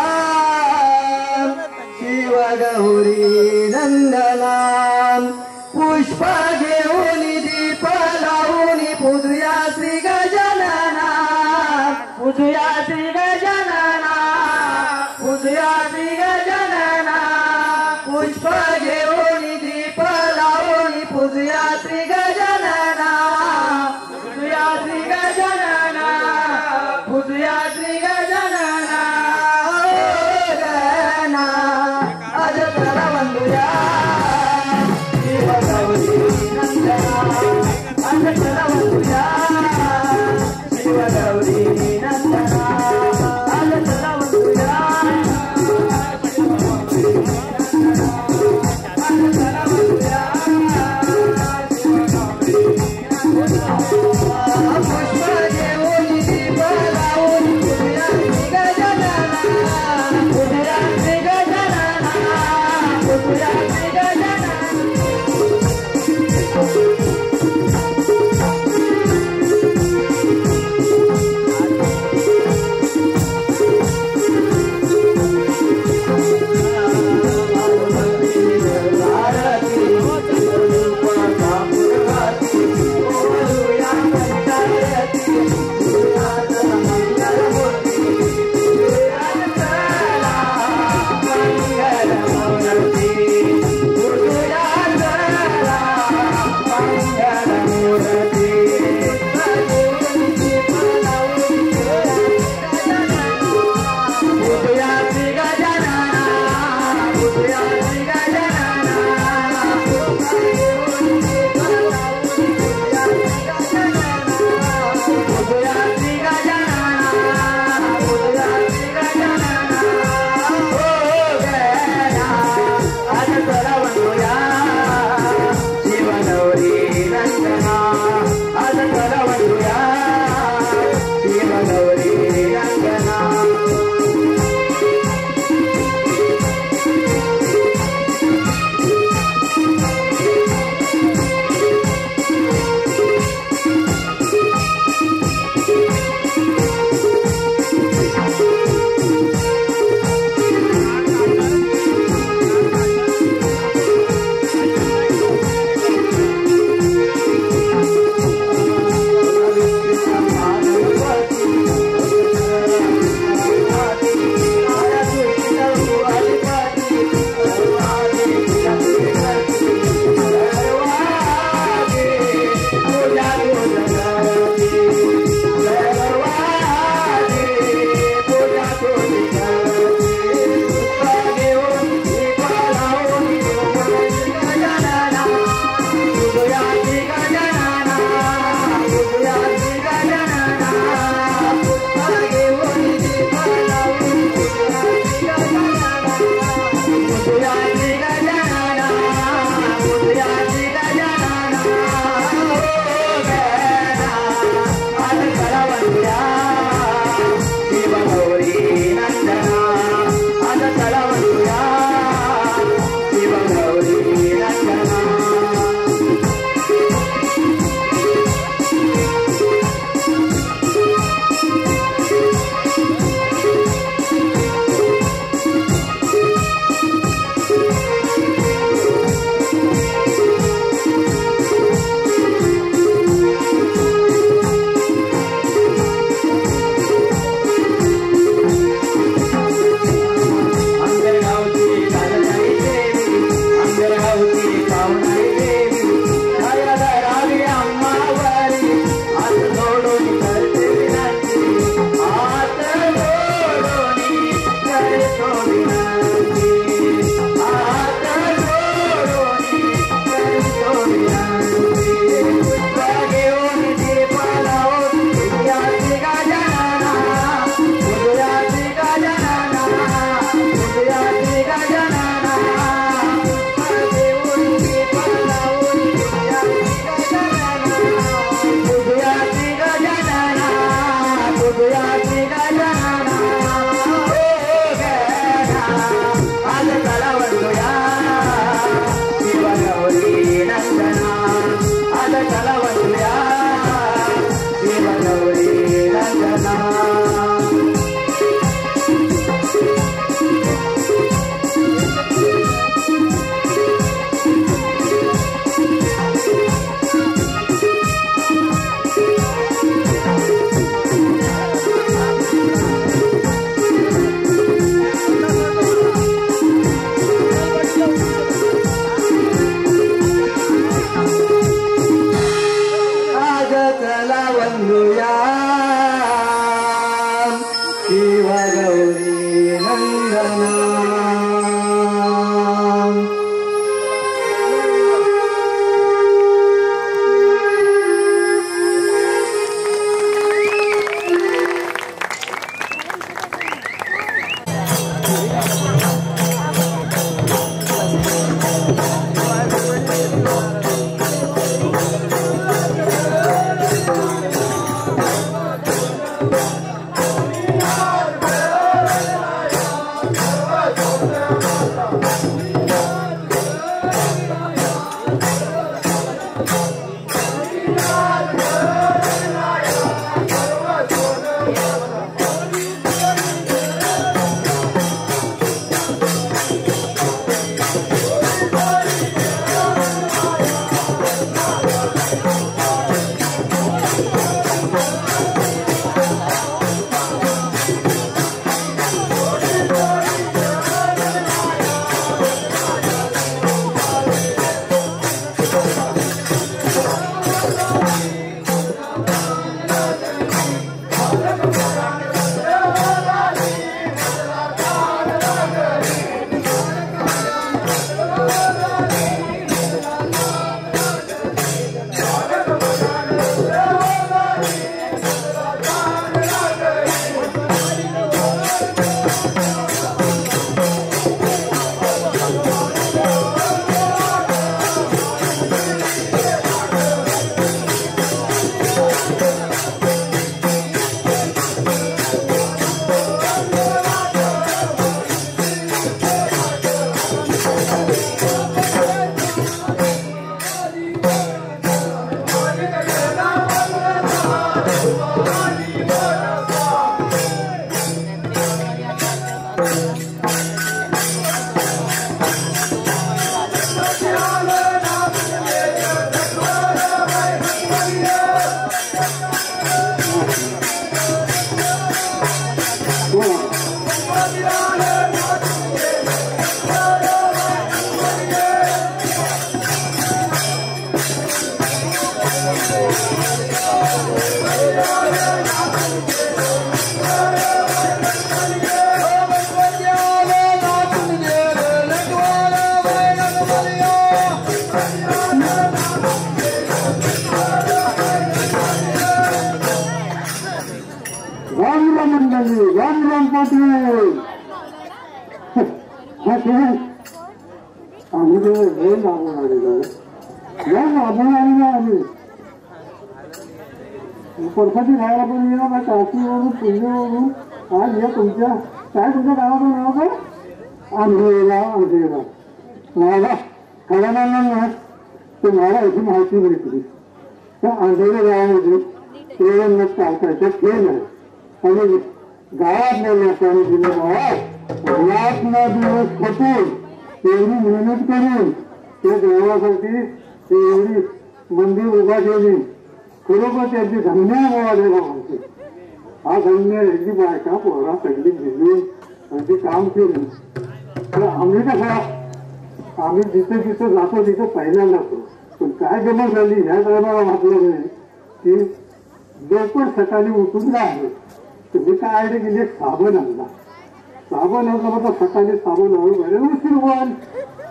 शिव गौरी नंदना पुष्प घेऊन दीप लावून पूजूया श्री गजानना पूजूया श्री गजानना पूजूया श्री गजानना पुष्प घेऊन दीप लावून पूजूया श्री गजानना पूजूया श्री गजानना पूजूया श्री गजानना गणा आज चला वंदूया शिव गौरी नंदना पाटील रामराम पाटील हा ठीक आम्ही हे लागून आलेलो या लागून आली ना आम्ही परसाची राहायला पण येणार ना काशीवरून पुण्यावरून आज या तुमच्या काय तुमच्या गावाचं नाव काय आंधळेला मला कळणार ना ते मला याची माहिती मिळते त्या आंधळेल्या गावामध्ये प्रेरणा चालकायचं खेळ आहे आणि गावातल्या लोकांनी दिले बाबा रात्र दिवस खपून एवढी मेहनत करून त्या देवासाठी एवढी मंदिर उभा केली खरोखर त्यांची धन्यवाद द्यायला म्हणते हा धन्य यांची बायका पोहरा सगळी भिजून त्यांची काम केली तर आम्ही कसा आम्ही जिथे जिथं जातो तिथं पहिल्यांदा जातो पण काय गमत झाली ह्या टायमाला म्हटलं नाही की लवकर सकाळी उठून राहिले तुम्ही काय आयडिया केली एक साबण आणला मग सकाळी साबण आणून उशीर व्हाल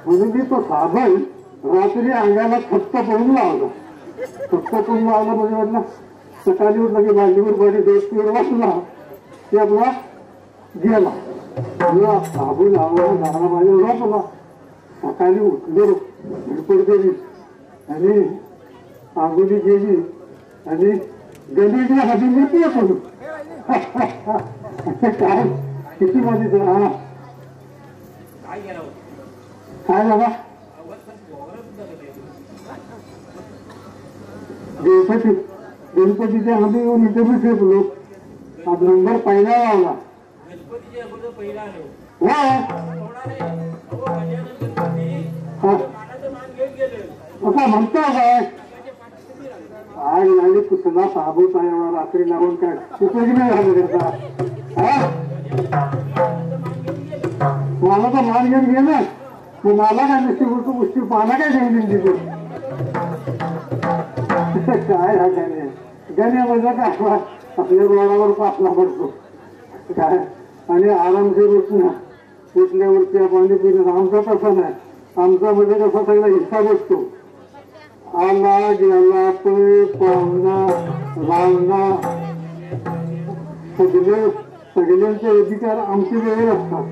म्हणून मी तो साबण रात्री अंगाला खत्त पडून लावला खत्त पडून लावला म्हणजे म्हटलं सकाळी उठला की बाजूवर बडी दोस्तीवर वाचला की आपला गेला साबण लावला झाला माझ्या वापरला सकाळी उठलो धडपड केली आणि आंघोळी केली आणि गणेशला हाती मिळते करू काय किती मध्ये हा काय झाला गणपतीच्या आम्ही येऊन इथे बी ठेवलो हा नंबर पहिला लावला असा म्हणतो काय आज झाली कुठला साबूत आहे एवढा रात्री लावून काय उपयोगी नाही झालं त्याचा मला तर मान घेऊन गेलं मग मला काय नुसती गोष्टी पाना काय घेऊन दिली काय हा गाण्यामध्ये काय आपल्या रोडावर पासला पडतो काय आणि आरामशीर उठल्यावरती पाणी पिणं आमचा तसा नाही आमचा मध्ये कसा सगळा हिस्सा बसतो आला गेला पै पाहुणा रावणा सगळ्यांचे अधिकार आमची वेळ असतात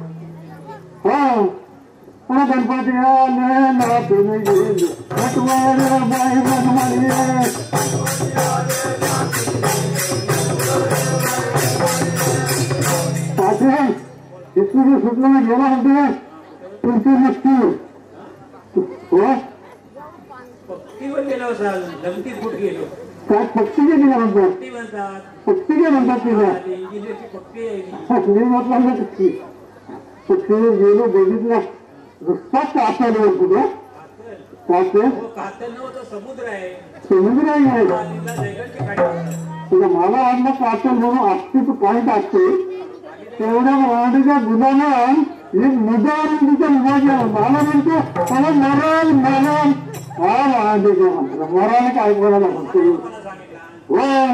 हा पण गणपती आले नातून गेले बाई बनमाली इथून सुटलं गेला होते तुमची नक्की हो काय पक्षी गेली का म्हणतात पक्षी गे म्हणतात तिला मी म्हटलं ना पक्षी गेलो बघितलं नुसताच कातल तुला समुद्र आहे तुला मला वाटलं कातल म्हणून अस्तित्व काय टाकते तेवढ्या मराठीच्या गुन्ह्यानं एक मुद्दा तिच्या विभाग मला म्हणतो मला मरण मरण हा मराठीच्या म्हणतो मराने काय बोलायला म्हणतो होय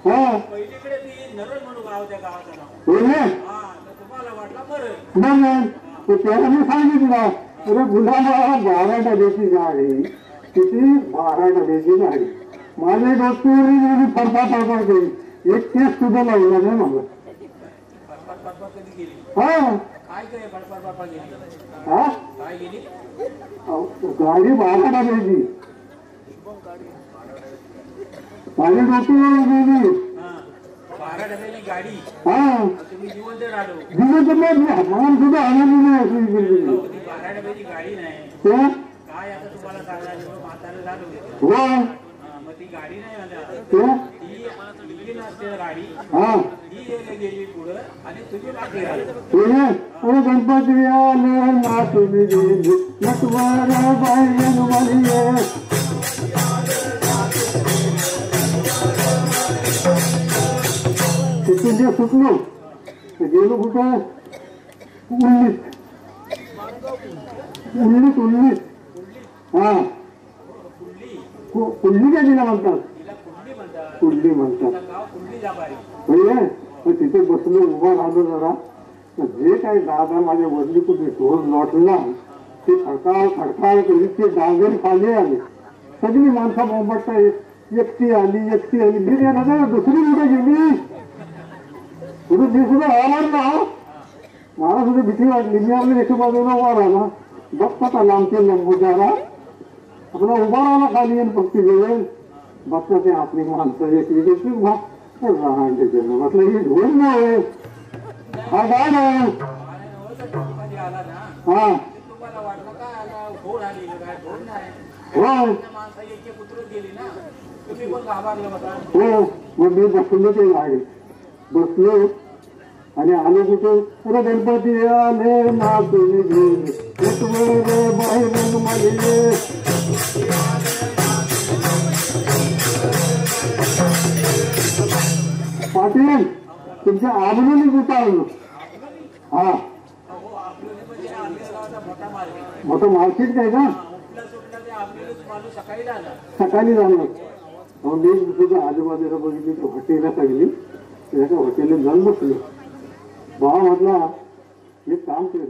हा त्याला मी सांगितलं अरे गुन्हा 12 डब्याची गाडी किती 12 डब्याची गाडी माझ्या डोक्यावर फडफड केली एक केस सुद्धा लावला नाही मला गाडी 12 डब्याची माझ्या डोक्यावर गेली 12 डब्याची गाडी हा जिवंत मान सुद्धा आनंदी नाही अशी 12 डब्याची गाडी नाही काय आता तुम्हाला सांगायला म्हातारं झालं मग ती गाडी नाही ती नसते गाडी ही गेली पुढं आणि तुझी मागे राहिली गणपती आले ना तुम्ही नटवारा बाई तिथे सुटलो गेलो कुठं 19 हा कुल्ली काय तिला म्हणतात कुल्ली म्हणतात तिथे बसलो उभा राहिलो जरा जे काही दादा माझ्या वरली कुठे ढोल लोटला ते खडकाळ करीत ते डांगर खाली आले सगळी माणसं बोंबटता एकटी आली मी दुसरी कुठे गेली तुझं जी सुद्धा आवडला मला सुद्धा भीती वाटली. मी आपल्या एका बाजूला उभा राहिला बघतात आला आमच्या नंबूजारा आपला उभा राहिला खाली येऊन फक्त जेवेल बघता ते आपली माणसं एक म्हटलं हे घेऊन नाही हा काय नाही आला ना हा तुम्हाला वाटलं काय आला घोड आली काय घोड नाही हो माणसं एक उतरत गेली ना तुम्ही पण घाबरले होता. हो मग मी बसलो ते गाडी बसलो आणि आलो कुठे अरे गणपती आले नाचून घेऊन बाहेर माझे पाटील तुमच्या आबरूने गुतावलं. हा मोठं मार्केट काय का सकाळी झालं. मी तुझ्या आजूबाजूला बघितली तर हॉटेलला लागली त्याच्या हॉटेलला जाऊन बसलो. भावा म्हटला हे काम केलं